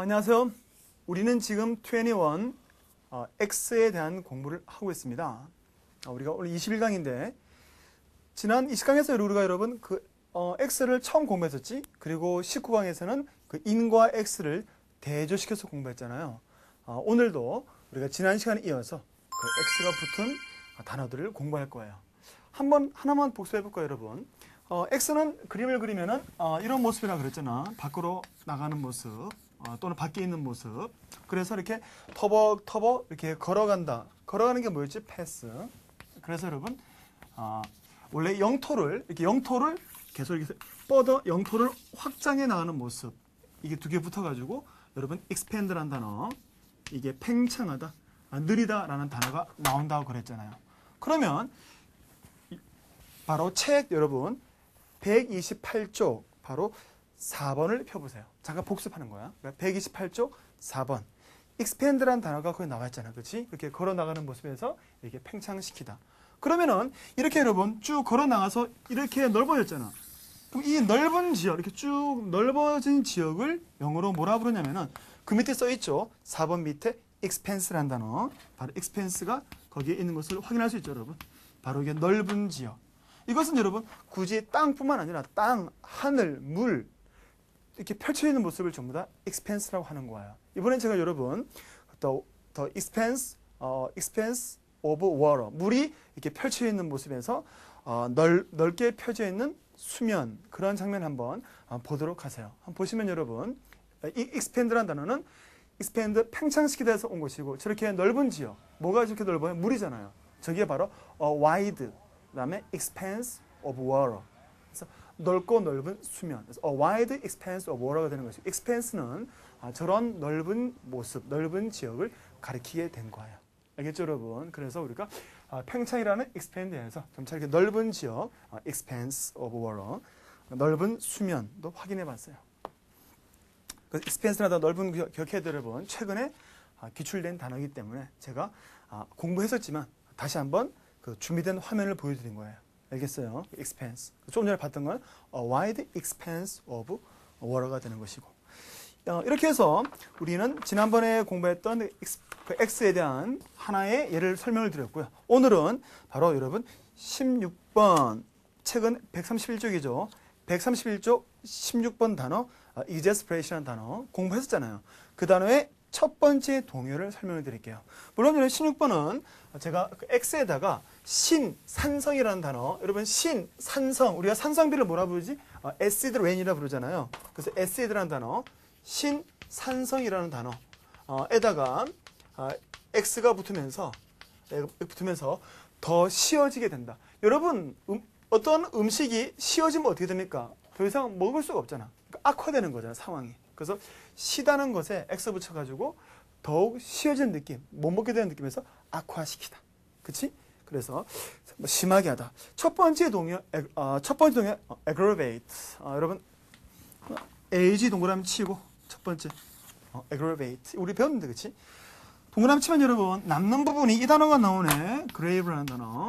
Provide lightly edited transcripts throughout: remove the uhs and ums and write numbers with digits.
안녕하세요. 우리는 지금 21 X에 대한 공부를 하고 있습니다. 우리가 오늘 21강인데 지난 20강에서 우리가 여러분 X를 처음 공부했었지. 그리고 19강에서는 그 인과 X를 대조시켜서 공부했잖아요. 오늘도 우리가 지난 시간에 이어서 그 X가 붙은 단어들을 공부할 거예요. 하나만 복습해 볼까요, 여러분? X는 그림을 그리면은 이런 모습이라 그랬잖아. 밖으로 나가는 모습. 또는 밖에 있는 모습. 그래서 이렇게 터벅터벅 이렇게 걸어간다. 걸어가는 게 뭐였지? 패스. 그래서 여러분, 원래 영토를 계속 이렇게 뻗어 영토를 확장해 나가는 모습. 이게 두 개 붙어가지고 여러분, expand라는 단어. 이게 팽창하다, 느리다라는 단어가 나온다고 그랬잖아요. 그러면 바로 책 여러분 128쪽 바로 4번을 펴보세요. 잠깐 복습하는 거야. 128쪽 4번. expand라는 단어가 거기 나와 있잖아. 그렇지? 이렇게 걸어 나가는 모습에서 이렇게 팽창시키다. 그러면은 이렇게 여러분 쭉 걸어 나가서 이렇게 넓어졌잖아. 그럼 이 넓은 지역, 이렇게 쭉 넓어진 지역을 영어로 뭐라 부르냐면은 그 밑에 써 있죠. 4번 밑에 expanse라는 단어. 바로 expanse가 거기에 있는 것을 확인할 수 있죠, 여러분. 바로 이게 넓은 지역. 이것은 여러분 굳이 땅뿐만 아니라 땅, 하늘, 물 이렇게 펼쳐 있는 모습을 전부 다 expanse라고 하는 거예요. 이번엔 제가 여러분 the expanse of water, 물이 이렇게 펼쳐 있는 모습에서 넓게 펴져 있는 수면, 그런 장면 한번 보도록 하세요. 한번 보시면 여러분 이 expand라는 단어는 expand, 팽창시키다에서 온 것이고, 저렇게 넓은 지역, 뭐가 저렇게 넓어요? 물이잖아요. 저게 바로 wide, 그 다음에 expanse of water. 그래서 넓고 넓은 수면. 그래서 wide expanse of water가 되는 것이고, expanse는 저런 넓은 모습, 넓은 지역을 가리키게 된 거예요. 알겠죠, 여러분? 그래서 우리가 팽창이라는 expan드에서 점차 이렇게 넓은 지역, expanse of water, 넓은 수면도 확인해 봤어요. 그래서 expanse나 넓은 기억해야 돼요, 여러분. 최근에 기출된 단어이기 때문에 제가 공부했었지만 다시 한번 그 준비된 화면을 보여드린 거예요. 알겠어요? expanse. 조금 전에 봤던 건 wide expanse of water가 되는 것이고. 이렇게 해서 우리는 지난번에 공부했던 그 X에 대한 하나의 예를 설명을 드렸고요. 오늘은 바로 여러분 16번, 책은 131쪽이죠. 131쪽 16번 단어, exasperation이라는 단어 공부했었잖아요. 그 단어의 첫 번째 동요를 설명을 드릴게요. 물론 16번은 제가 그 X에다가 산성이라는 단어, 여러분 산성, 우리가 산성비를 뭐라 부르지? acid rain이라 부르잖아요. 그래서 acid라는 단어, 산성이라는 단어 에다가 X가 붙으면서 더 쉬워지게 된다. 여러분 어떤 음식이 쉬워지면 어떻게 됩니까? 더 이상 먹을 수가 없잖아. 그러니까 악화되는 거잖아, 상황이. 그래서 시다는 것에 X 붙여가지고 더욱 쉬워지는 느낌, 못 먹게 되는 느낌에서 악화시키다. 그치? 그래서 심하게 하다. 첫 번째 동요 aggravate. 여러분 AG 동그라미 치고 첫 번째 aggravate. 우리 배웠는데, 그치? 동그라미 치면 여러분 남는 부분이 이 단어가 나오네. grave라는 단어.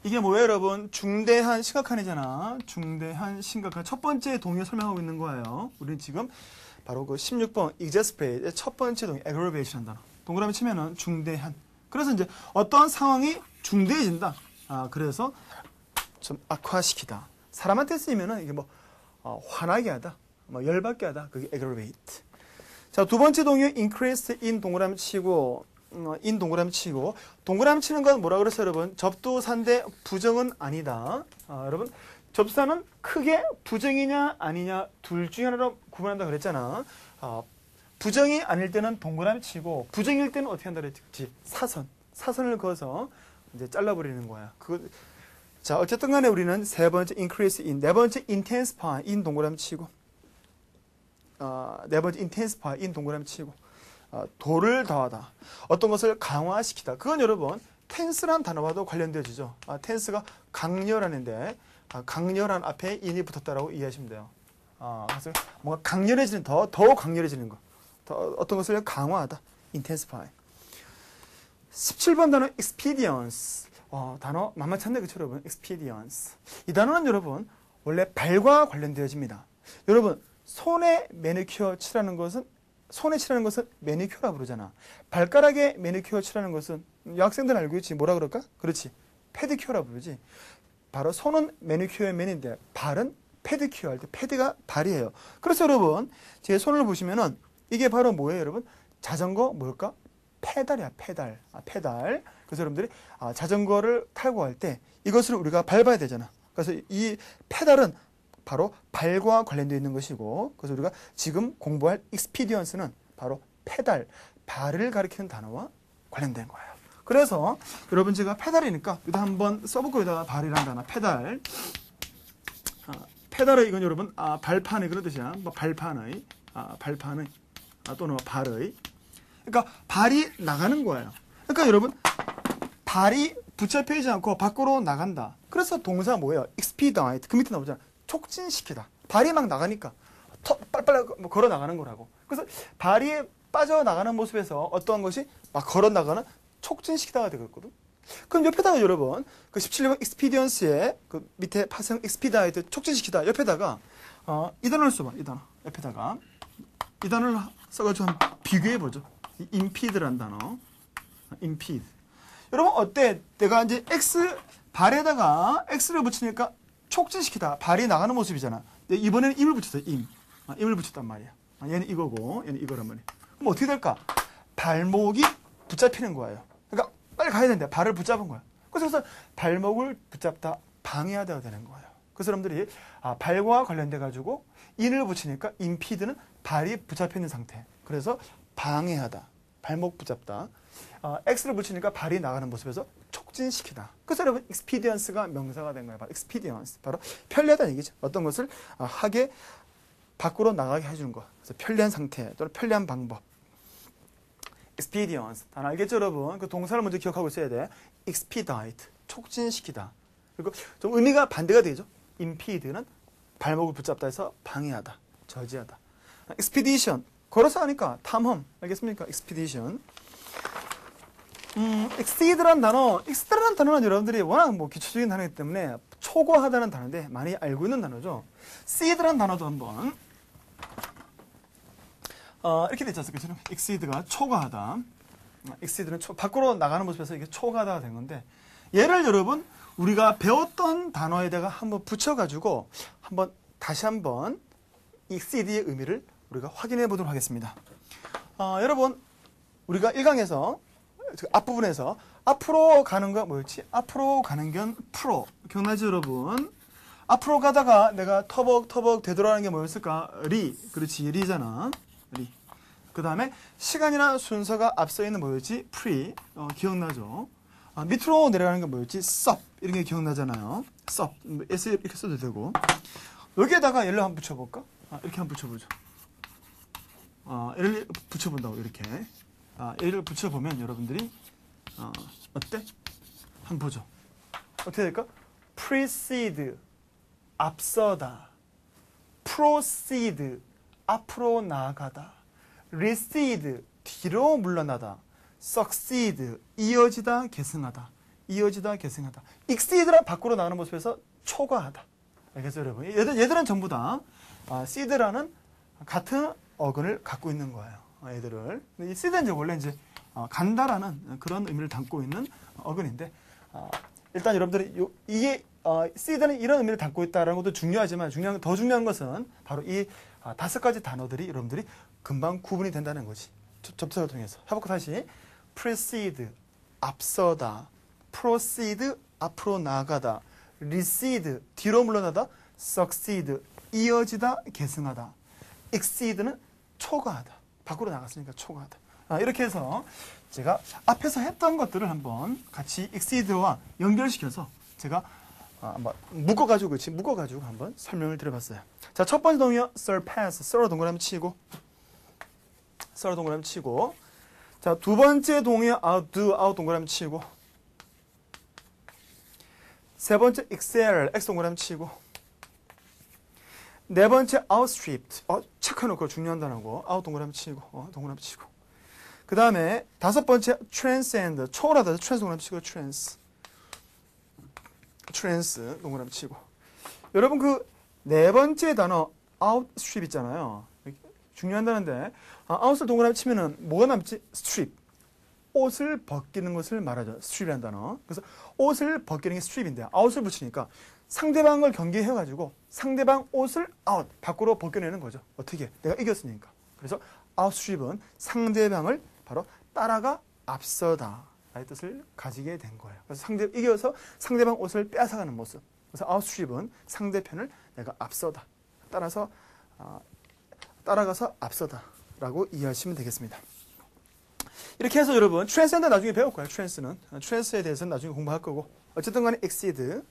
이게 뭐예요, 여러분? 중대한, 심각한이잖아. 중대한, 심각한. 첫 번째 동요 설명하고 있는 거예요. 우리는 지금 바로 그 16번 exasperate 첫 번째 동요 aggravation 단어. 동그라미 치면은 중대한. 그래서 이제 어떤 상황이 중대해진다. 그래서 좀 악화시키다. 사람한테 쓰이면은 이게 화나게 하다, 열받게 하다. 그게 aggravate. 자, 두 번째 동요 increase in 동그라미 치고, 동그라미 치는 건 뭐라 그랬어요, 여러분? 접두사인데 부정은 아니다. 여러분, 접두사는 크게 부정이냐 아니냐 둘 중에 하나로 구분한다 그랬잖아. 부정이 아닐 때는 동그라미 치고, 부정일 때는 어떻게 한다 그랬지? 사선을 그어서 이제 잘라버리는 거야. 자, 어쨌든 간에 우리는 세 번째 increase in, 네 번째 intensify in 동그라미 치고, 네 번째 intensify in 동그라미 치고, 도를 더하다. 어떤 것을 강화시키다. 그건 여러분 tense라는 단어와도 관련되어지죠. tense가 강렬하는데, 강렬한 앞에 in이 붙었다라고 이해하시면 돼요. 그래서 뭔가 강렬해지는, 더 강렬해지는 거. 어떤 것을 강화하다. intensify. 17번 단어 expedience. 단어 만만치 않네, 그쵸, 여러분? expedience. 이 단어는 여러분 원래 발과 관련되어집니다. 여러분 손에 매니큐어 칠하는 것은 손에 칠하는 것은 매니큐어라 부르잖아. 발가락에 매니큐어 칠하는 것은 여학생들 알고 있지. 뭐라 그럴까? 그렇지. 페디큐어라 부르지. 바로 손은 매니큐어의 맨인데 발은 페디큐어 할 때 패드가 발이에요. 그래서 여러분 제 손을 보시면은 이게 바로 뭐예요, 여러분? 자전거 뭘까? 페달이야, 페달. 페달. 그래서 여러분들이 자전거를 타고 할 때 이것을 우리가 밟아야 되잖아. 그래서 이 페달은 바로 발과 관련되어 있는 것이고, 그래서 우리가 지금 공부할 expedience는 바로 페달, 발을 가리키는 단어와 관련된 거예요. 그래서 여러분 제가 페달이니까 여기다 한번 써볼고 여기다가 발이라는 단어, 페달. 페달의 이건 여러분 발판의 그런 뜻이야. 뭐 발판의 발판의 또는 발의. 그러니까 발이 나가는 거예요. 그러니까 여러분 발이 붙잡혀 있지 않고 밖으로 나간다. 그래서 동사 뭐예요? expedite. 그 밑에 나오잖아. 촉진시키다. 발이 막 나가니까 빨리빨리 걸어 나가는 거라고. 그래서 발이 빠져나가는 모습에서 어떠한 것이 막 걸어 나가는 촉진시키다가 되거든. 그럼 옆에다가 여러분 그 17번 expedience의 그 밑에 파생 expedite 촉진시키다 옆에다가 이 단어를 써봐. 이 단어 옆에다가 이 단어를 써가지고 한번 비교해 보죠. impede라는 단어. impede. 여러분 어때? 내가 이제 x 발에다가 x를 붙이니까 촉진시키다. 발이 나가는 모습이잖아. 근데 이번에는 im을 붙였어. im을 붙였단 말이야. 얘는 이거고 얘는 이거란 말이야. 그럼 어떻게 될까? 발목이 붙잡히는 거예요. 그러니까 빨리 가야 되는데 발을 붙잡은 거야. 그래서 발목을 붙잡다 방해하다 되는 거예요. 그래서 여러분들이 발과 관련돼 가지고 in을 붙이니까 impede는 발이 붙잡혀 있는 상태. 그래서 방해하다, 발목 붙잡다. x를 붙이니까 발이 나가는 모습에서 촉진시키다. 그래서 여러분 expedience가 명사가 된 거예요. 바로 expedience. 바로 편리하다는 얘기죠. 어떤 것을 하게 밖으로 나가게 해주는 것. 그래서 편리한 상태 또는 편리한 방법. expedience. 다 알겠죠, 여러분? 그 동사를 먼저 기억하고 있어야 돼. expedite. 촉진시키다. 그리고 좀 의미가 반대가 되죠. impede는 발목을 붙잡다 해서 방해하다, 저지하다. expedition. 걸어서 하니까 탐험. 알겠습니까? expedition. exceed라는 단어는 여러분들이 워낙 뭐 기초적인 단어이기 때문에 초과하다는 단어인데 많이 알고 있는 단어죠. exceed라는 단어도 한번 이렇게 되지 않습니까? exceed가 초과하다. exceed는 밖으로 나가는 모습에서 이게 초과하다가 된 건데, 얘를 여러분 우리가 배웠던 단어에다가 한번 붙여가지고 다시 한번 exceed의 의미를 우리가 확인해 보도록 하겠습니다. 여러분 우리가 1강에서 앞부분에서 앞으로 가는 거 뭐였지? 앞으로 가는 건 프로. 기억나죠, 여러분? 앞으로 가다가 내가 터벅터벅 되돌아가는 게 뭐였을까? 그렇지, 리잖아. 리. 그 다음에 시간이나 순서가 앞서 있는 뭐였지? 프리. 기억나죠? 밑으로 내려가는 게 뭐였지? sup. 이런 게 기억나잖아요. sup. s 이렇게 써도 되고. 여기에다가 얘를 한번 붙여볼까? 이렇게 한번 붙여보죠. 얘를 붙여본다고, 이렇게. 얘를 붙여보면 여러분들이 어때? 한번 보죠. 어떻게 될까? precede, 앞서다. proceed, 앞으로 나아가다. recede, 뒤로 물러나다. succeed, 이어지다, 계승하다. 이어지다, 계승하다. exceed란 밖으로 나가는 모습에서 초과하다. 알겠어요, 여러분? 얘들은 전부 다 seed라는 같은 어근을 갖고 있는 거예요. 얘들을. 이 seed는 이제 원래 이제 간다라는 그런 의미를 담고 있는 어근인데, 일단 여러분들이 이게 seed는 이런 의미를 담고 있다는 것도 중요하지만 더 중요한 것은 바로 이 5가지 단어들이 여러분들이 금방 구분이 된다는 거지. 접속을 통해서. 해볼까 다시. precede, 앞서다. proceed, 앞으로 나아가다. recede, 뒤로 물러나다. succeed, 이어지다, 계승하다. exceed는 초과하다. 밖으로 나갔으니까 초과하다. 이렇게 해서 제가 앞에서 했던 것들을 한번 같이 exceed와 연결시켜서 제가 한번 묶어가지고 한번 설명을 드려봤어요. 자, 첫 번째 동의어 surpass, 썰어 동그라미 치고. 자, 두 번째 동의어 outdo, out 동그라미 치고. 세 번째 excel, x 동그라미 치고. 네 번째 outstripped, 체크해놓고 중요한 단어고, out 동그라미 치고, 동그라미 치고. 그 다음에 다섯 번째 transcend, 초월하다, trans 동그라미 치고, trans 동그라미 치고. 여러분 그 네 번째 단어 outstrip 있잖아요. 중요한다는데 out을 동그라미 치면은 뭐가 남지? strip. 옷을 벗기는 것을 말하죠. strip이라는 단어. 그래서 옷을 벗기는 게 strip인데 out을 붙이니까 상대방을 경계해가지고 상대방 옷을 out, 밖으로 벗겨내는 거죠. 어떻게? 내가 이겼으니까. 그래서 outstrip은 상대방을 바로 따라가 앞서다 라는 뜻을 가지게 된 거예요. 그래서 이겨서 상대방 옷을 빼앗아가는 모습. 그래서 outstrip은 상대편을 내가 앞서다. 따라가서 앞서다 라고 이해하시면 되겠습니다. 이렇게 해서 여러분 트랜스는 나중에 배울 거예요. 트랜스에 대해서는 나중에 공부할 거고 어쨌든 간에 exceed.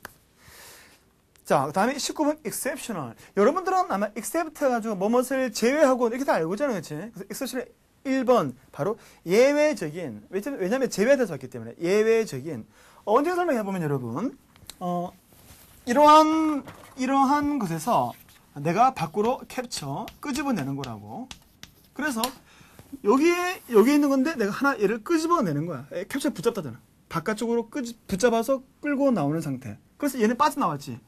자, 그 다음에 19번 exceptional. 여러분들은 아마 except 해가지고 뭐뭇을 제외하고 이렇게 다 알고 있잖아요. 그렇지? 그래서 exceptional 1번 바로 예외적인, 왜냐하면 제외돼서 왔기 때문에 예외적인. 언제 설명해보면 여러분 이러한 것에서 내가 밖으로 캡처 끄집어내는 거라고. 그래서 여기에 있는 건데 내가 하나 얘를 끄집어내는 거야. 캡처 붙잡다잖아. 바깥쪽으로 붙잡아서 끌고 나오는 상태. 그래서 얘는 빠져나왔지.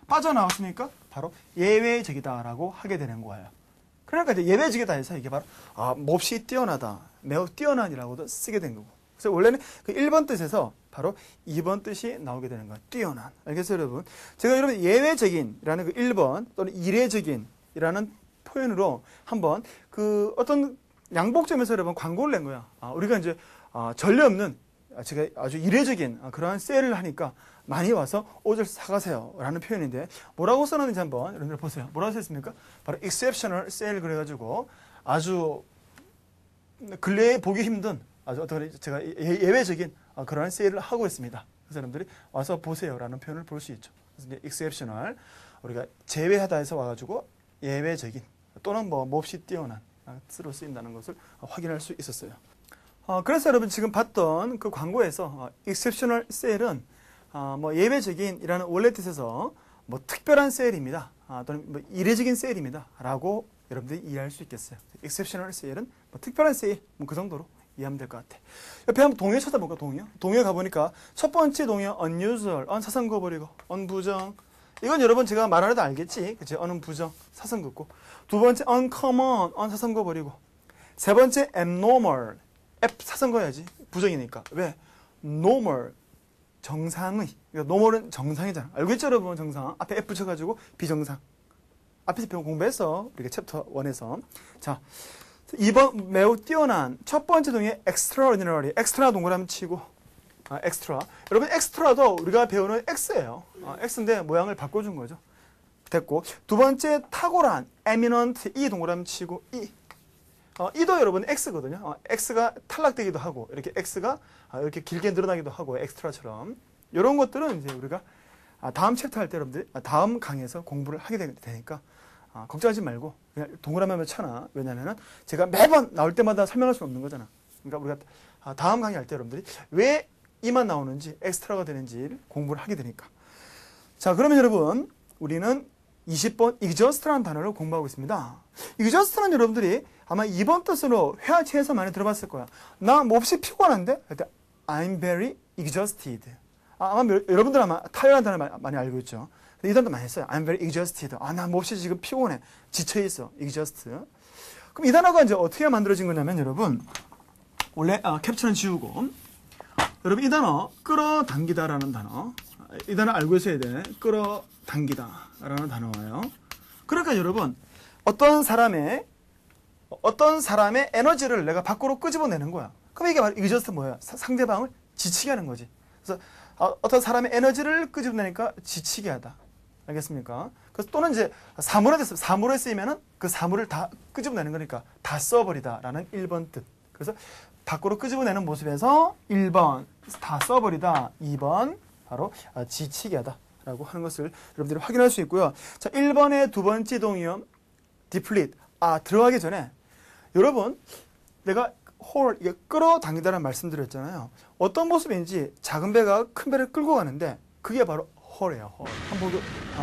빠져나왔으니까 바로 예외적이다라고 하게 되는 거예요. 그러니까 이제 예외적이다 해서 이게 바로 몹시 뛰어나다, 매우 뛰어난이라고도 쓰게 된 거고. 그래서 원래는 그 1번 뜻에서 바로 2번 뜻이 나오게 되는 거예요. 뛰어난. 알겠어요, 여러분? 제가 여러분 예외적인이라는 그 1번 또는 이례적인이라는 표현으로 한번 그 어떤 양복점에서 여러분 광고를 낸 거야. 우리가 이제 전례 없는 제가 아주 이례적인 그러한 세일을 하니까 많이 와서 옷을 사가세요 라는 표현인데 뭐라고 써놨는지 한번 여러분들 보세요. 뭐라고 써있습니까? 바로 exceptional sale 그래가지고 아주 근래에 보기 힘든 아주 어떻게 제가 예외적인 그러한 세일을 하고 있습니다. 그래서 여러분들이 와서 보세요 라는 표현을 볼 수 있죠. 그래서 이제 exceptional 우리가 제외하다 해서 와가지고 예외적인 또는 뭐 몹시 뛰어난 뜻으로 쓰인다는 것을 확인할 수 있었어요. 그래서 여러분 지금 봤던 그 광고에서 exceptional sale은 뭐 예외적인이라는 원래 뜻에서 뭐 특별한 세일입니다. 또는 뭐 이례적인 세일입니다. 라고 여러분들이 이해할 수 있겠어요. exceptional sale은 뭐 특별한 세일 뭐 그 정도로 이해하면 될 것 같아. 옆에 한번 동요 찾아볼까? 동요 가보니까 첫 번째 동요 unusual, 사선 그어버리고 un부정. 이건 여러분 제가 말하려도 알겠지? 그치? un은 부정, 사선 긋고. 두 번째 uncommon, 사선 그어버리고. 세 번째 abnormal, 사선 그어야지. 부정이니까. 왜? normal, 정상의. 그러니까 normal은 정상이잖아. 알겠죠, 여러분? 정상. 앞에 F 붙여가지고 비정상. 앞에서 배운 공부했어. 우리가 챕터 1에서. 자, 2번 매우 뛰어난. 첫 번째 동의 extraordinary. 엑스트라 동그라미 치고. 엑스트라. 여러분 엑스트라도 우리가 배우는 X예요. X인데 모양을 바꿔준 거죠. 됐고. 두 번째 탁월한. eminent. 이 동그라미 치고. 이도 여러분 X거든요. X가 탈락되기도 하고 이렇게 X가 이렇게 길게 늘어나기도 하고 엑스트라처럼 이런 것들은 이제 우리가 다음 챕터 할 때 여러분들 다음 강의에서 공부를 하게 되니까 걱정하지 말고 그냥 동그라미 하면 쳐놔. 왜냐면은 제가 매번 나올 때마다 설명할 수는 없는 거잖아. 그러니까 우리가 다음 강의 할 때 여러분들이 왜 이만 나오는지 엑스트라가 되는지 공부를 하게 되니까. 자, 그러면 여러분 우리는 20번 exhaust라는 단어를 공부하고 있습니다. exhaust는 여러분들이 아마 2번 뜻으로 회화체에서 많이 들어봤을 거야. 나 몹시 피곤한데? I'm very exhausted. 아마 여러분들 아마 타이어라는 단어 많이 알고 있죠. 이 단어도 많이 했어요. I'm very exhausted. 나 몹시 지금 피곤해. 지쳐있어. exhaust. 그럼 이 단어가 이제 어떻게 만들어진 거냐면 여러분 원래 캡처는 지우고 여러분 이 단어 끌어당기다라는 단어 이 단어 알고 있어야 돼. 끌어당기다 라는 단어예요. 그러니까 여러분 어떤 사람의 에너지를 내가 밖으로 끄집어내는 거야. 그럼 이게 바로 exhaust 뭐야? 상대방을 지치게 하는 거지. 그래서 어떤 사람의 에너지를 끄집어내니까 지치게 하다. 알겠습니까? 그래서 또는 이제 사물에 쓰이면은 그 사물을 다 끄집어내는 거니까 다 써버리다라는 1번 뜻. 그래서 밖으로 끄집어내는 모습에서 1번 다 써버리다, 2번 바로 지치게 하다. 라고 하는 것을 여러분들이 확인할 수 있고요. 자, 1번의 두 번째 동의어 deplete. 들어가기 전에 여러분 내가 이게 끌어당기다라는 말씀드렸잖아요. 어떤 모습인지 작은 배가 큰 배를 끌고 가는데 그게 바로 haul이에요. 한번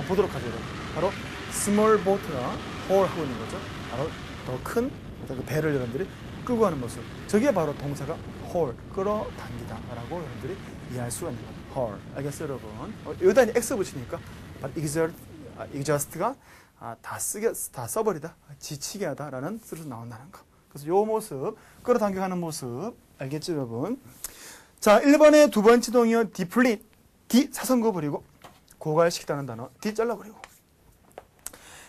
보도록 하죠. 바로 small boat가 haul 하고 있는 거죠. 바로 더 큰 배를 여러분들이 끌고 가는 모습. 저게 바로 동사가 haul, 끌어당기다 라고 여러분들이 이해할 수가 있는 거예요. haul. 알겠어요, 여러분? 여기다 이제 X 붙이니까 exhaust가 다 써버리다, 지치게 하다라는 뜻으로 나온다는 거. 그래서 요 모습, 끌어당겨가는 모습, 알겠죠, 여러분? 자, 1번의 두 번째 동의어 deplete, D 사선 그어버리고, 고갈시키다는 단어, D 잘라버리고.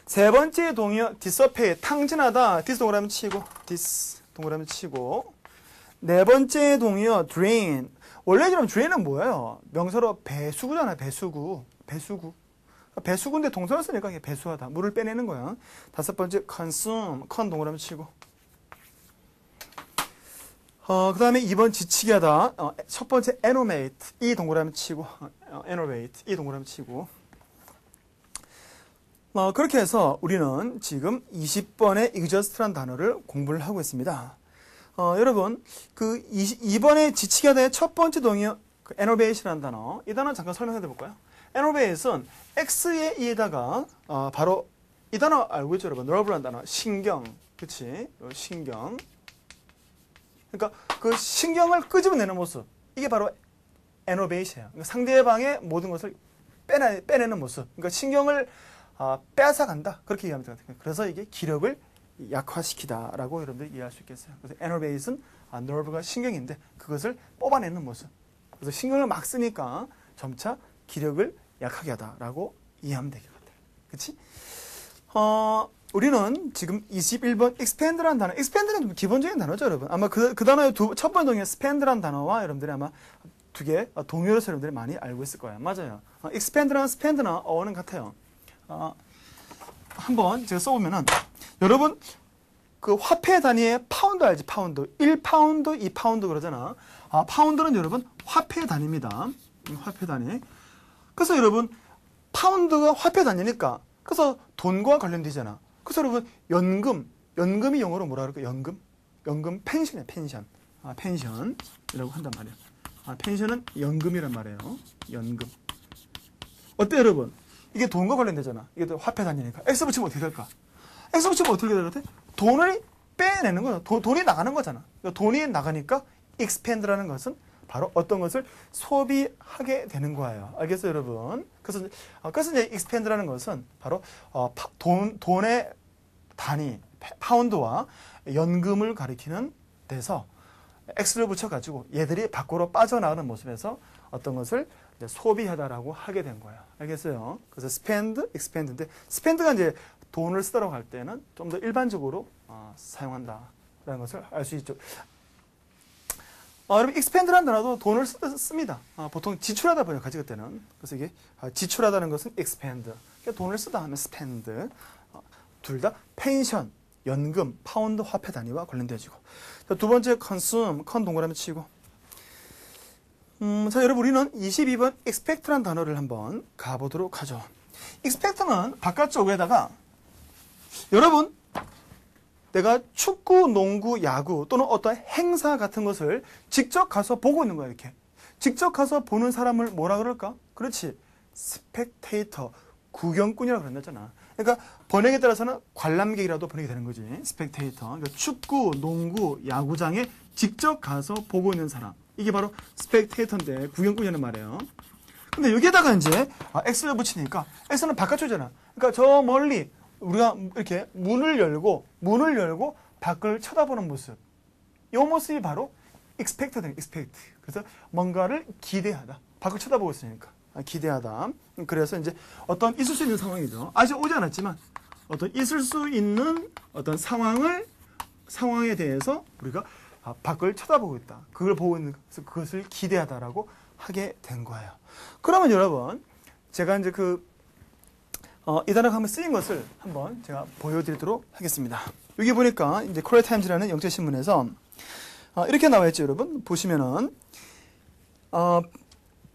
세 번째 동의어 dissipate, 탕진하다, dis 동그라미 치고, dis 동그라미 치고. 네 번째 동의어 drain, 원래 그럼 drain은 뭐예요? 명사로 배수구잖아요, 배수구. 배수구인데 동사를 쓰니까 이게 배수하다, 물을 빼내는 거야. 다섯 번째 consume, con 동그라미 치고. 그 다음에 2번 지치게 하다, 첫 번째 enervate, 이 동그라미 치고, enervate, 이 동그라미 치고. 그렇게 해서 우리는 지금 20번의 exhaust라는 단어를 공부를 하고 있습니다. 여러분, 그 2번의 지치게 하다의 첫 번째 동의어, 그 enervate라는 단어, 이 단어 잠깐 설명해 드릴까요? enervate은 x의 e에다가, 바로 이 단어 알고 있죠, 여러분? nerve라는 단어, 신경, 그치? 신경. 그러니까 그 신경을 끄집어내는 모습, 이게 바로 enervate예요. 그러니까 상대방의 모든 것을 빼내는 모습. 그러니까 신경을 빼앗아간다, 그렇게 이해하면 됩니다. 그래서 이게 기력을 약화시키다라고 여러분들이 이해할 수 있겠어요. 그래서 enervate은 nerve가 신경인데 그것을 뽑아내는 모습. 그래서 신경을 막 쓰니까 점차 기력을 약하게 하다라고 이해하면 될 것 같아요. 그렇지? 우리는 지금 21번 expand라는 단어, expand는 좀 기본적인 단어죠, 여러분. 아마 그 단어의 첫 번째 동의어 expand라는 단어와 여러분들이 아마 두 개 동의어로서 여러분들이 많이 알고 있을 거예요. 맞아요. expand랑 spand나 어는 같아요. 한번 제가 써보면은, 여러분 그 화폐 단위의 파운드 알지? 파운드. 1파운드, 2파운드 그러잖아. 파운드는 여러분 화폐 단위입니다. 화폐 단위. 그래서 여러분 파운드가 화폐 단위니까, 그래서 돈과 관련되잖아. 그래서 여러분 연금이 영어로 뭐라 그럴까? 연금 펜션이야, 펜션. 펜션이라고 한단 말이에요. 펜션은 연금이란 말이에요. 연금. 어때 여러분? 이게 돈과 관련되잖아. 이게 또 화폐 단위니까. X 붙이면 어떻게 될까? X 붙이면 어떻게 될 것 같아? 돈을 빼내는 거야. 돈이 나가는 거잖아. 그러니까 돈이 나가니까 expand라는 것은 바로 어떤 것을 소비하게 되는 거예요. 알겠어요, 여러분? 그래서 이제 expand라는 것은 바로 돈의 단위, 파운드와 연금을 가리키는 데서 X를 붙여가지고 얘들이 밖으로 빠져나가는 모습에서 어떤 것을 소비하다라고 하게 된 거예요. 알겠어요? 그래서 spend, expand인데, spend가 이제 돈을 쓰도록 할 때는 좀 더 일반적으로 사용한다라는 것을 알 수 있죠. 여러분, expand라는 단어도 돈을 씁니다. 보통 지출하다 보니까 가지고 때는. 그래서 이게 지출하다는 것은 expand. 그러니까 돈을 쓰다 하면 spend. 둘 다 펜션, 연금, 파운드, 화폐 단위와 관련되어지고. 두 번째 consume, con 동그라미 치고. 자, 여러분, 우리는 22번 expect라는 단어를 한번 가보도록 하죠. expect는 바깥쪽에다가, 여러분, 내가 축구, 농구, 야구 또는 어떤 행사 같은 것을 직접 가서 보고 있는 거야, 이렇게. 직접 가서 보는 사람을 뭐라 그럴까? 그렇지. 스펙테이터, 구경꾼이라고 그랬잖아. 그러니까 번역에 따라서는 관람객이라도 번역이 되는 거지. 스펙테이터. 그러니까 축구, 농구, 야구장에 직접 가서 보고 있는 사람. 이게 바로 스펙테이터인데 구경꾼이라는 말이에요. 근데 여기에다가 이제 X를 붙이니까 X는 바깥쪽이잖아. 그러니까 저 멀리 우리가 이렇게 문을 열고 밖을 쳐다보는 모습. 이 모습이 바로 expect다. expect. 그래서 뭔가를 기대하다. 밖을 쳐다보고 있으니까. 기대하다. 그래서 이제 어떤 있을 수 있는 상황이죠. 아직 오지 않았지만 어떤 있을 수 있는 어떤 상황에 대해서 우리가 밖을 쳐다보고 있다. 그걸 보고 있는, 그것을 기대하다라고 하게 된 거예요. 그러면 여러분, 제가 이제 이 단어가 한번 쓰인 것을 한번 제가 보여드리도록 하겠습니다. 여기 보니까 이제 코리아 타임즈라는 영재신문에서 이렇게 나와 있죠, 여러분. 보시면은,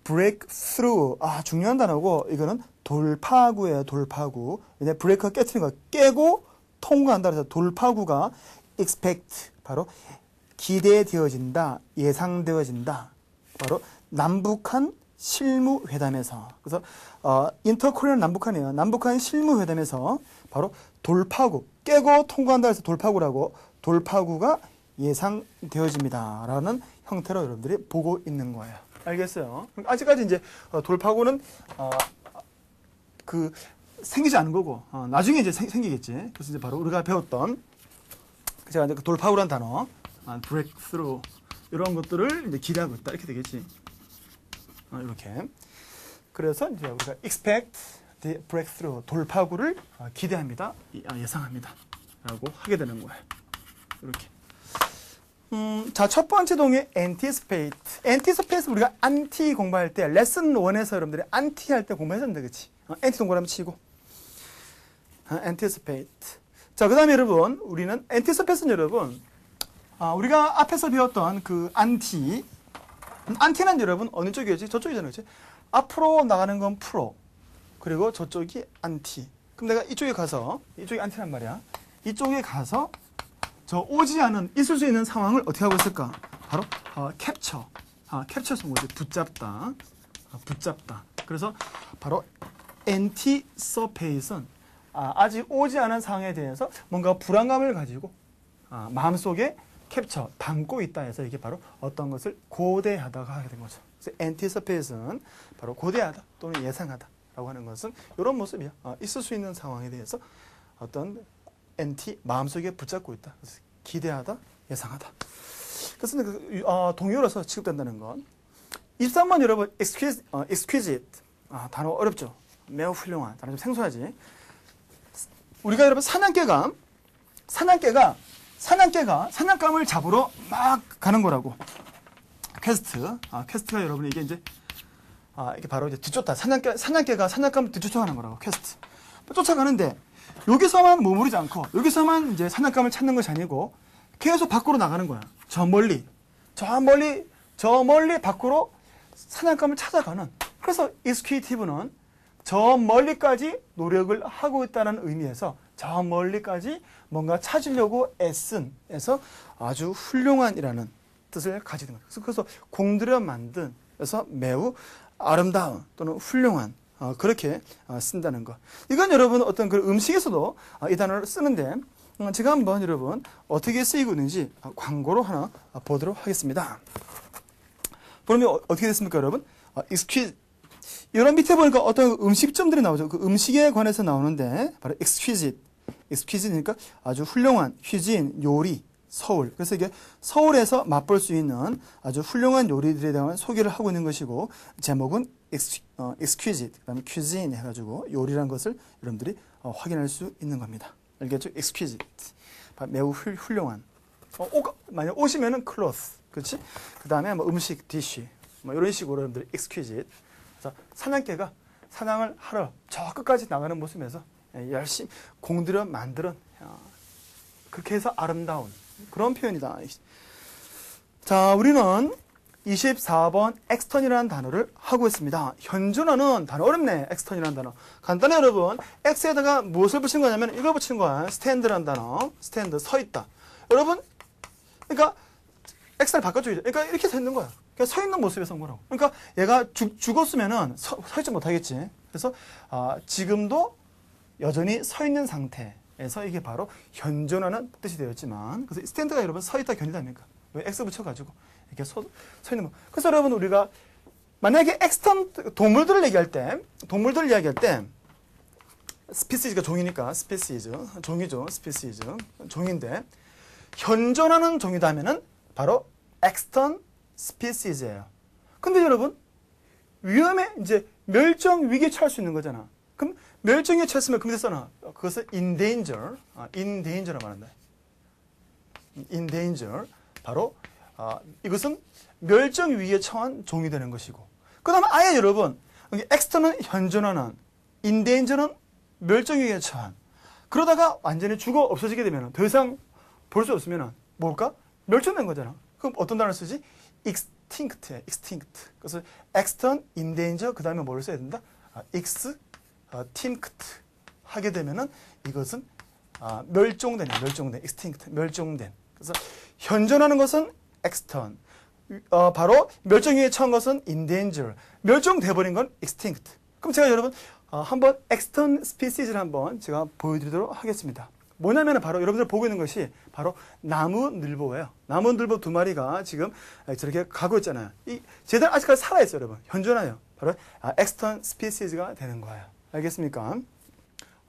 breakthrough. 중요한 단어고, 이거는 돌파구예요, 돌파구. 왜냐면 브레이크가 깨트리는 거, 깨고 통과한다. 그래서 돌파구가 expect. 바로 기대되어진다, 예상되어진다. 바로 남북한 실무회담에서. 그래서 인터코리안 남북한이에요. 남북한 실무회담에서 바로 돌파구, 깨고 통과한다 해서 돌파구라고, 돌파구가 예상되어집니다 라는 형태로 여러분들이 보고 있는 거예요. 알겠어요? 아직까지 이제 돌파구는 생기지 않은 거고, 나중에 이제 생기겠지. 그래서 이제 바로 우리가 배웠던, 제가 이제 그 돌파구란 단어, breakthrough, 이런 것들을 이제 기대하고 있다. 이렇게 되겠지. 이렇게. 그래서 이제 우리가 expect the breakthrough, 돌파구를 기대합니다. 예상합니다. 라고 하게 되는 거예요. 이렇게. 자, 첫 번째 동의 anticipate. anticipate 우리가 anti 공부할 때, 레슨 1에서 여러분들이 anti 할 때 공부했었는데, 그치? anti 동그라미 치고. anticipate. 자, 그 다음에 여러분, 우리는 anticipate는 여러분, 우리가 앞에서 배웠던 그 anti. anti는 여러분, 어느 쪽이었지? 저쪽이잖아요, 그치? 앞으로 나가는 건 프로. 그리고 저쪽이 anti. 그럼 내가 이쪽에 가서, 이쪽이 anti란 말이야. 이쪽에 가서, 저 오지 않은, 있을 수 있는 상황을 어떻게 하고 있을까? 바로 캡처. 캡처는 뭐지? 붙잡다. 붙잡다. 그래서 바로 anticipate은 아직 오지 않은 상황에 대해서 뭔가 불안감을 가지고 마음속에 캡처, 담고 있다 해서 이게 바로 어떤 것을 고대하다가 하게 된 거죠. 그래서 anticipate은 바로 고대하다 또는 예상하다라고 하는 것은 이런 모습이야. 있을 수 있는 상황에 대해서 어떤 마음속에 붙잡고 있다. 그래서 기대하다, 예상하다. 그래서 동요로서 취급된다는 건 23번 여러분 exquisite. 단어 어렵죠? 매우 훌륭한. 단어 좀 생소하지? 우리가 여러분 사냥감을 잡으러 막 가는 거라고. 퀘스트가 여러분 이게 이제 이게 바로 이제 뒤쫓다. 사냥개가 사냥감을 뒤쫓아가는 거라고. 퀘스트. 쫓아가는데 여기서만 머무르지 않고 여기서만 이제 사냥감을 찾는 것이 아니고 계속 밖으로 나가는 거야. 저 멀리 밖으로 사냥감을 찾아가는. 그래서 exquisitive는 저 멀리까지 노력을 하고 있다는 의미에서 저 멀리까지 뭔가 찾으려고 애쓴에서 아주 훌륭한이라는 뜻을 가지는 거예요. 그래서 공들여 만든, 그래서 매우 아름다운 또는 훌륭한, 그렇게 쓴다는 것. 이건 여러분 어떤 그 음식에서도 이 단어를 쓰는데, 제가 한번 여러분 어떻게 쓰이고 있는지 광고로 하나 보도록 하겠습니다. 그러면 어떻게 됐습니까, 여러분? exquisite. 이런 밑에 보니까 어떤 음식점들이 나오죠. 그 음식에 관해서 나오는데 바로 exquisite. exquisite니까 아주 훌륭한, cuisine, 요리, 서울. 그래서 이게 서울에서 맛볼 수 있는 아주 훌륭한 요리들에 대한 소개를 하고 있는 것이고, 제목은 exquisite, 그다음에 cuisine 해가지고 요리라는 것을 여러분들이 확인할 수 있는 겁니다. 알겠죠? exquisite. 매우 훌륭한. 만약 오시면은 cloth. 그렇지? 그 다음에 뭐 음식, dish. 뭐 이런 식으로 여러분들이 exquisite. 그래서 사냥개가 사냥을 하러 저 끝까지 나가는 모습에서 열심히 공들여 만들은, 그렇게 해서 아름다운 그런 표현이다. 자, 우리는 24번 extern이라는 단어를 하고 있습니다. 현존하는 단어 어렵네. extern이라는 단어. 간단해 여러분. x에다가 무엇을 붙인 거냐면 이걸 붙인 거야. stand라는 단어. stand, 서 있다. 여러분, 그러니까 x를 바꿔줘야죠. 그러니까 이렇게 서 있는 거야. 그러니까 서 있는 모습에서 온 거라고. 그러니까 얘가 죽었으면은 서 있지 못하겠지. 그래서 지금도 여전히 서 있는 상태에서 이게 바로 현존하는 뜻이 되었지만, 그래서 스탠드가 여러분 서 있다 견디다 아닙니까? 왜 x 붙여가지고 이렇게 서 있는 거. 그래서 여러분 우리가 만약에 extern 동물들을 이야기할 때 스피시즈가 종이니까 스피시즈 종이죠. 스피시즈 종인데 현존하는 종이다 하면은 바로 extern 스피시즈예요. 근데 여러분 위험에 이제 멸종 위기에 처할 수 있는 거잖아. 그럼 멸종에 처했으면 그렇게 써놔. 그것을 in danger, in danger라고 말한다. in danger. 바로 이것은 멸종 위기에 처한 종이 되는 것이고. 그 다음에 아예 여러분 extern은 현존하는, in danger는 멸종 위기에 처한. 그러다가 완전히 죽어 없어지게 되면 더 이상 볼 수 없으면 뭘까? 멸종된 거잖아. 그럼 어떤 단어를 쓰지? extinct야, extinct. 그래서 extern, in danger, 그 다음에 뭘 써야 된다? extinct 하게 되면은 이것은 멸종된, extinct, 멸종된. 그래서 현존하는 것은 extern, 바로 멸종위기에 처한 것은 in danger, 멸종돼 버린 건 extinct. 그럼 제가 여러분 한번 extern species를 한번 제가 보여드리도록 하겠습니다. 뭐냐면 바로 여러분들 보고 있는 것이 바로 나무늘보예요. 나무늘보 두 마리가 지금 저렇게 가고 있잖아요. 쟤들 아직까지 살아있어요, 여러분. 현존해요. 바로 extern species가 되는 거예요. 알겠습니까?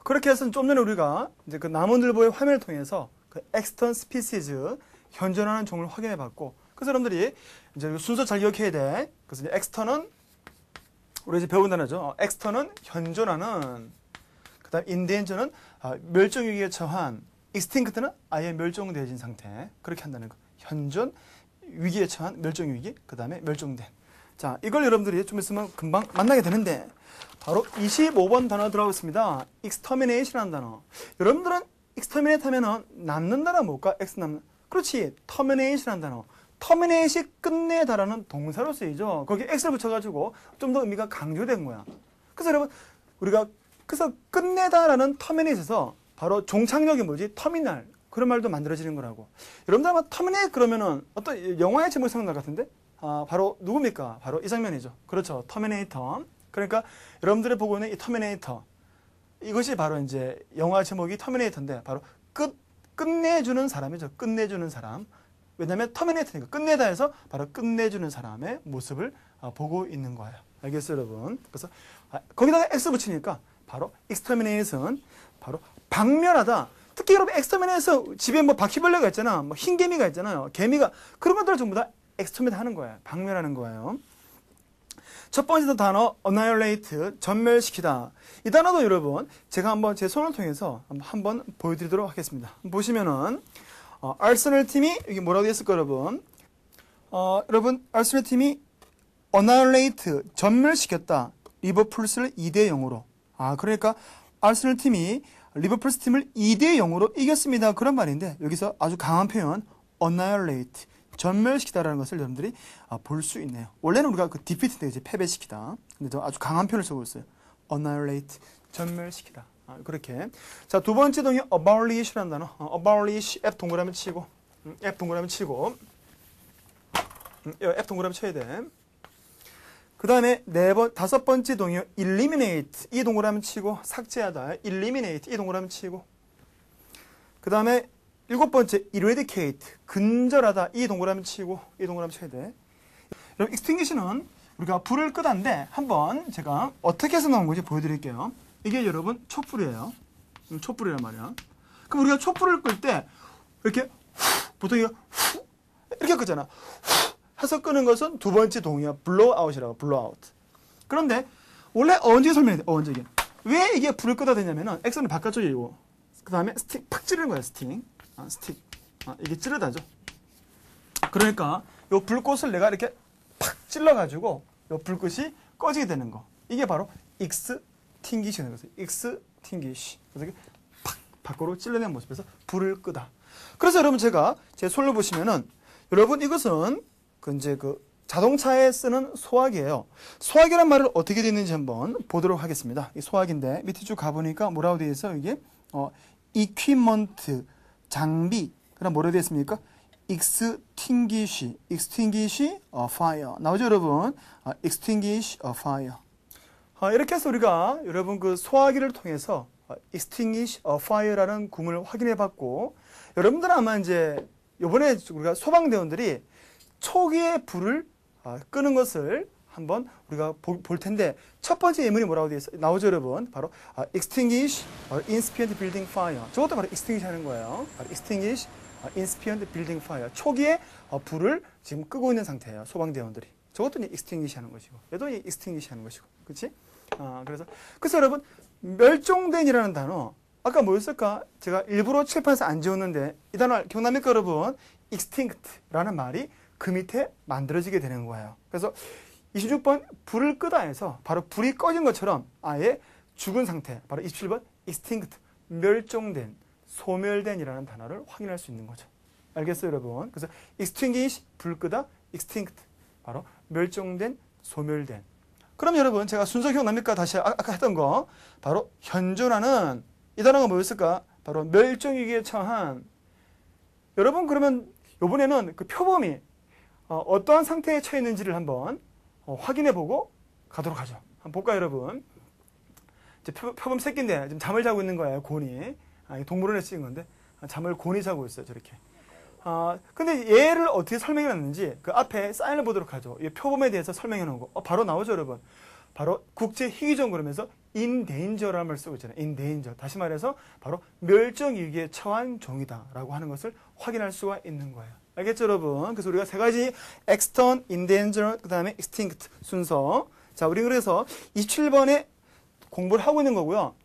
그렇게 해서 좀 전에 우리가 이제 그 나무늘보의 화면을 통해서 그 엑스턴 스피시즈 현존하는 종을 확인해 봤고, 그래서 여러분들이 이제 순서 잘 기억해야 돼. 그래서 이제 엑스턴은 우리 이제 배운 단어죠. 엑스턴은 현존하는, 그다음 인덴저는 멸종 위기에 처한, 익스팅크트는 아예 멸종되어진 상태. 그렇게 한다는 거. 현존, 위기에 처한, 멸종 위기, 그다음에 멸종된. 자, 이걸 여러분들이 좀 있으면 금방 만나게 되는데, 바로 25번 단어 들어가겠습니다. extermination이라는 단어. 여러분들은 exterminate 하면은 남는다라 뭘까? x 남는. 그렇지. termination이라는 단어. terminate이 끝내다라는 동사로 쓰이죠. 거기에 x를 붙여가지고 좀 더 의미가 강조된 거야. 그래서 여러분, 우리가 그래서 끝내다라는 terminate에서 바로 종착역이 뭐지? 터미널. 그런 말도 만들어지는 거라고. 여러분들 아마 터미네이트 그러면은 어떤 영화의 제목이 생각날 것 같은데? 바로 누굽니까? 바로 이 장면이죠. 그렇죠. 터미네이터. 그러니까 여러분들이 보고 있는 이 터미네이터. 이것이 바로 이제 영화 제목이 터미네이터인데 바로 끝내주는 사람이죠. 끝내주는 사람. 왜냐하면 터미네이터니까 끝내다 해서 바로 끝내주는 사람의 모습을 보고 있는 거예요. 알겠어요, 여러분? 그래서 거기다가 X 붙이니까 바로 extermination, 바로 박멸하다. 특히 여러분 엑스터미네이션 집에 뭐 바퀴벌레가 있잖아, 뭐 흰개미가 있잖아요, 개미가, 그런 것들을 전부 다 엑스터미네이트 하는 거예요. 박멸하는 거예요. 첫 번째 단어 annihilate, 전멸시키다. 이 단어도 여러분 제가 한번 제 손을 통해서 한번 보여드리도록 하겠습니다. 보시면은 아스널 팀이 이게 뭐라고 했을까 여러분? 여러분 아스널 팀이 annihilate, 전멸시켰다. 리버풀스를 2대 0으로. 그러니까 아스널 팀이 리버풀 팀을 2대 0으로 이겼습니다. 그런 말인데 여기서 아주 강한 표현 annihilate, 전멸시키다라는 것을 여러분들이 볼 수 있네요. 원래는 우리가 그 defeat인데 이제 패배시키다. 근데 또 아주 강한 표현을 쓰고 있어요. annihilate, 전멸시키다. 그렇게. 자, 두 번째 동의 abolish라는 단어. abolish, F 동그라미 치고, F 동그라미 치고, F 동그라미 쳐야 돼. 그 다음에 다섯 번째 동의 eliminate, 이 동그라미 치고, 삭제하다. eliminate, 이 동그라미 치고. 그 다음에 일곱 번째 eradicate, 근절하다. 이 동그라미 치고, 이 동그라미 쳐야 돼. 여러분 extinguish는 우리가 불을 끄다인데 한번 제가 어떻게 해서 나온 건지 보여드릴게요. 이게 여러분 촛불이에요. 촛불이란 말이야. 그럼 우리가 촛불을 끌 때 이렇게 보통 이거 이렇게 끄잖아. 해서 끄는 것은 두 번째 동의어 blowout이라고, blowout. 그런데 원래 언제 설명해? 언제 이게? 왜 이게 불을 끄다 되냐면은 X는 바깥쪽이고, 그 다음에 스틱 팍 찌르는 거야. 스틱. 스틱. 이게 찌르다죠. 그러니까 요 불꽃을 내가 이렇게 팍 찔러가지고 요 불꽃이 꺼지게 되는 거. 이게 바로 extinguish는 거죠. extinguish. 그래서 이렇게 팍 밖으로 찔러낸 모습에서 불을 끄다. 그래서 여러분 제가 제 손을 보시면은 여러분 이것은 이제 그 자동차에 쓰는 소화기예요. 소화기란 말을 어떻게 되어 있는지 한번 보도록 하겠습니다. 이 소화기인데 밑에 쭉 가보니까 뭐라고 되어 있어? 이게 equipment, 장비. 그다음 뭐라고 되어 있습니까? extinguish a fire. 나오죠, 여러분? extinguish a fire. 이렇게 해서 우리가 여러분 그 소화기를 통해서 extinguish a fire라는 구문을 확인해 봤고, 여러분들은 아마 이제 이번에 우리가 소방대원들이 초기에 불을 끄는 것을 한번 우리가 볼 텐데, 첫 번째 예문이 뭐라고 되어 있어요? 나오죠, 여러분? 바로 extinguish incipient building fire. 저것도 바로 extinguish 하는 거예요. 바로 extinguish incipient building fire. 초기에 불을 지금 끄고 있는 상태예요, 소방대원들이. 저것도 이제 extinguish 하는 것이고, 얘도 이제 extinguish 하는 것이고, 그렇지? 그래서 여러분 멸종된이라는 단어 아까 뭐였을까? 제가 일부러 칠판에서 안 지웠는데 이 단어 기억납니까, 여러분? extinct라는 말이 그 밑에 만들어지게 되는 거예요. 그래서 26번 불을 끄다 해서 바로 불이 꺼진 것처럼 아예 죽은 상태, 바로 27번 extinct, 멸종된, 소멸된이라는 단어를 확인할 수 있는 거죠. 알겠어요, 여러분? 그래서 extinguish, 불 끄다, extinct, 바로 멸종된, 소멸된. 그럼 여러분 제가 순서 기억납니까? 다시 아까 했던 거 바로 현존하는, 이 단어가 뭐였을까? 바로 멸종위기에 처한. 여러분 그러면 이번에는 그 표범이 어떠한 상태에 처해 있는지를 한번 확인해보고 가도록 하죠. 한번 볼까요, 여러분? 이제 표범 새끼인데 지금 잠을 자고 있는 거예요, 곤이. 동물원에 찍은 건데 잠을 곤이 자고 있어요, 저렇게. 근데 얘를 어떻게 설명해놨는지 그 앞에 사인을 보도록 하죠. 이 표범에 대해서 설명해놓은 거 바로 나오죠, 여러분. 바로 국제 희귀종 그러면서 in danger라는 말 쓰고 있잖아요. in danger. 다시 말해서 바로 멸종 위기에 처한 종이다라고 하는 것을 확인할 수가 있는 거예요. 알겠죠, 여러분? 그래서 우리가 세 가지 extant, in danger, 그 다음에 extinct 순서. 자, 우리 그래서 27번에 공부를 하고 있는 거고요.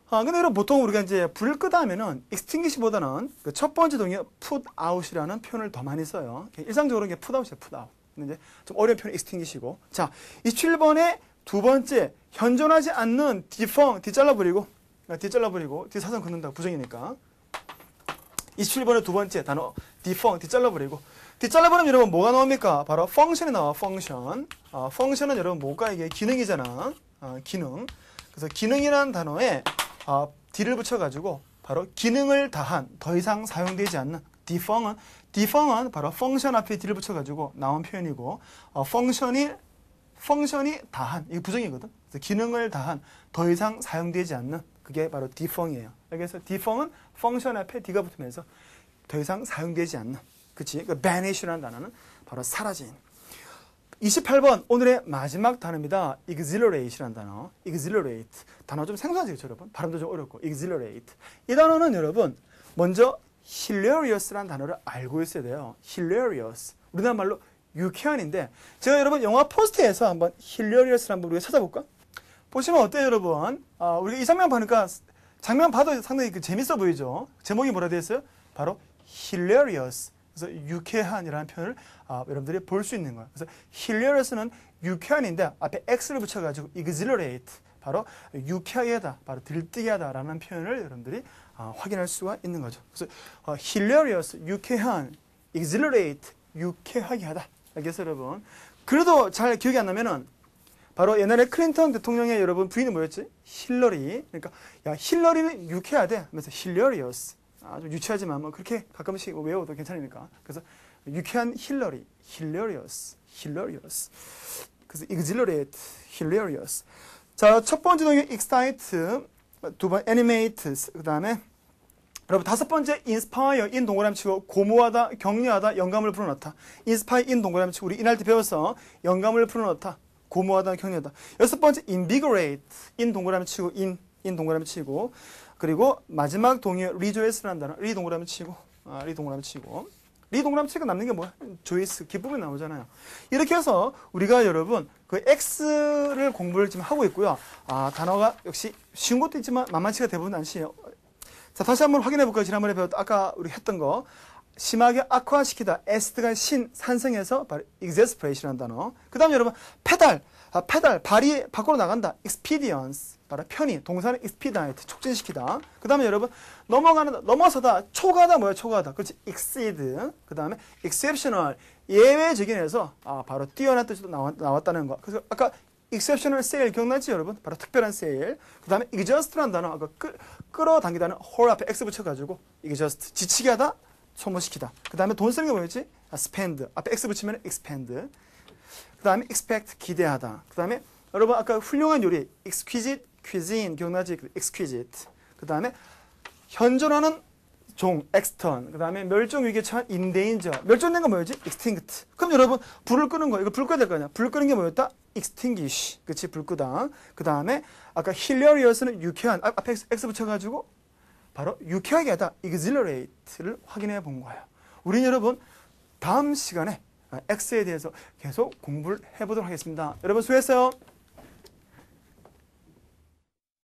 근데 여러분 보통 우리가 이제 불을 끄다 하면은 extinguish보다는 그 첫 번째 동의 put out이라는 표현을 더 많이 써요. 일상적으로 이게 put out이에요, put out. 근데 이제 좀 어려운 표현이 extinguish이고. 자, 27번에 두 번째 현존하지 않는 defunct, 뒤 잘라버리고, 뒤 사선 긋는다, 부정이니까. 27번에 두 번째 단어 defunct, 뒤 잘라버리고. 뒤 잘라버리면 여러분 뭐가 나옵니까? 바로 function이 나와, function. function은 여러분 뭐가 이게 기능이잖아. 기능. 그래서 기능이라는 단어에 D를 붙여가지고 바로 기능을 다한, 더 이상 사용되지 않는 defunct은 바로 function 앞에 D를 붙여가지고 나온 표현이고, function이 다한, 이게 부정이거든. 그래서 기능을 다한, 더 이상 사용되지 않는, 그게 바로 defunct이에요. 그래서 defunct은 function 앞에 D가 붙으면서 더 이상 사용되지 않는, 그치? 그 vanish라는 단어는 바로 사라진. 28번 오늘의 마지막 단어입니다. exhilarate이라는 단어. exhilarate. 단어 좀 생소하죠, 여러분? 발음도 좀 어렵고. exhilarate. 이 단어는 여러분 먼저 hilarious라는 단어를 알고 있어야 돼요. hilarious. 우리나라 말로 유쾌한인데 제가 여러분 영화 포스터에서 한번 hilarious를 한번 우리가 찾아볼까? 보시면 어때요, 여러분? 우리가 이 장면 보니까 장면 봐도 상당히 재밌어 보이죠? 제목이 뭐라 되어 있어요? 바로 hilarious. 그래서 유쾌한이라는 표현을 여러분들이 볼 수 있는 거예요. 그래서 hilarious는 유쾌한인데 앞에 x를 붙여가지고 exhilarate, 바로 유쾌하게 하다, 바로 들뜨게 하다라는 표현을 여러분들이 확인할 수가 있는 거죠. 그래서 hilarious, 유쾌한, exhilarate, 유쾌하게 하다. 알겠어요, 여러분? 그래도 잘 기억이 안 나면은 바로 옛날에 클린턴 대통령의 여러분 부인이 뭐였지? 힐러리. 그러니까 야, 힐러리는 유쾌하대 하면서 hilarious. 좀 유치하지만 뭐 그렇게 가끔씩 외워도 괜찮으니까. 그래서 유쾌한 힐러리, hilarious. 그래서 exhilarate, hilarious. 자, 첫 번째 동의 excite, 두 번 animate, 그 다음에 여러분 다섯 번째 inspire, in 동그라미 치고 고무하다, 격려하다, 영감을 불어넣다. inspire, in 동그라미 치고 우리 인할 때 배웠어. 영감을 불어넣다, 고무하다, 격려하다. 여섯 번째 invigorate, in 동그라미 치고 in 동그라미 치고. 그리고 마지막 동의 rejoice라는 단어, 리 동그라미 치고 남는 게 뭐야? 조이스, 기쁨이 나오잖아요. 이렇게 해서 우리가 여러분 그 X를 공부를 지금 하고 있고요. 단어가 역시 쉬운 것도 있지만 만만치가 대부분 않지요. 자, 다시 한번 확인해 볼까요? 지난번에 배웠던 아까 우리 했던 거. 심하게 악화시키다, 에스트가 산성해서 바로 exasperate이라는 단어. 그 다음에 여러분 페달, 발이 밖으로 나간다, expedience, 바로 편의, 동사는 expedite, 촉진시키다. 그 다음에 여러분 넘어서다, 초과하다, 뭐야, 초과하다. 그렇지, exceed. 그 다음에 exceptional, 예외적인 해서 바로 뛰어난 뜻으로 나왔다는 거. 그래서 아까 exceptional sale 기억나지, 여러분? 바로 특별한 세일. 그 다음에 exhaust라는 단어, 아까 끌어당기다는 홀 앞에 x 붙여가지고 exhaust, 지치게 하다, 소모시키다. 그 다음에 돈 쓰는 게 뭐였지? spend. 앞에 x 붙이면 expand. 그 다음에 expect, 기대하다. 그 다음에 여러분 아까 훌륭한 요리, exquisite cuisine 기억나지? exquisite. 그 다음에 현존하는 종, extant. 그 다음에 멸종 위기에 처한 in danger. 멸종된 건 뭐였지? extinct. 그럼 여러분 불을 끄는 거, 이거 불 꺼야 될 거 아니야? 불 끄는 게 뭐였다? extinguish. 그치? 불 끄다. 그 다음에 아까 hilarious는 유쾌한. 앞에 x 붙여가지고 바로 유쾌하게 하다, exhilarate를 확인해 본 거예요. 우린 여러분 다음 시간에 X에 대해서 계속 공부를 해보도록 하겠습니다. 여러분 수고했어요.